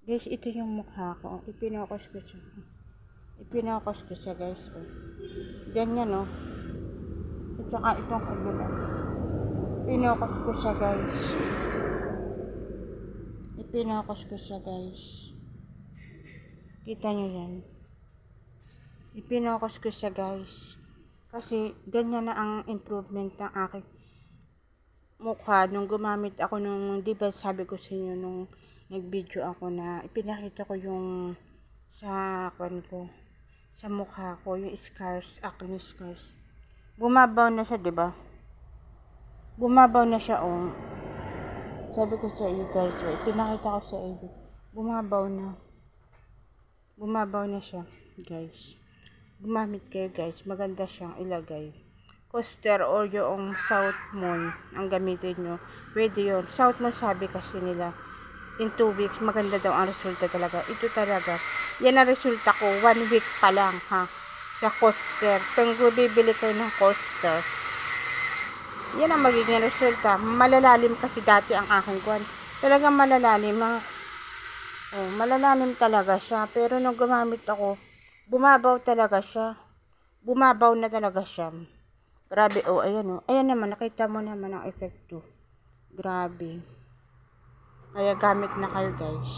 Guys, ito yung mukha ko. Ipinokos ko siya. Ipinokos ko siya, guys. Oh. Ganyan, oh. At saka itong kabila. Pinokos ko siya, guys. Ipinokos ko siya, guys. Kita nyo yan. Ipinokos ko siya, guys. Kasi ganyan na ang improvement ng aking mukha nung gumamit ako nung, di ba sabi ko sa inyo nung nag-video ako na ipinakita ko yung sa ko, sa mukha ko, yung scars, acne scars. Bumabaw na siya, di ba? Bumabaw na siya, oh. Sabi ko sa iyo, guys, oh, ipinakita ko sa iyo. Bumabaw na. Bumabaw na siya, guys. Gumamit kayo, guys. Maganda siyang ilagay. Coaster or yung South Moon ang gamitin nyo. Pwede yun. South Moon sabi kasi nila in 2 weeks maganda daw ang resulta talaga. Ito talaga. Yan ang resulta ko. 1 week pa lang ha. Sa coaster. Kung bibili kayo ng coaster. Yan ang magiging resulta. Malalalim kasi dati ang aking kwan. Talagang malalalim. Oh, malalalim talaga siya. Pero nung gumamit ako, bumabaw talaga siya. Bumabaw na talaga siya. Grabe, oh, ayan, oh. Ayan naman, nakita mo naman ang epekto. Grabe. Kaya gamit na kayo, guys.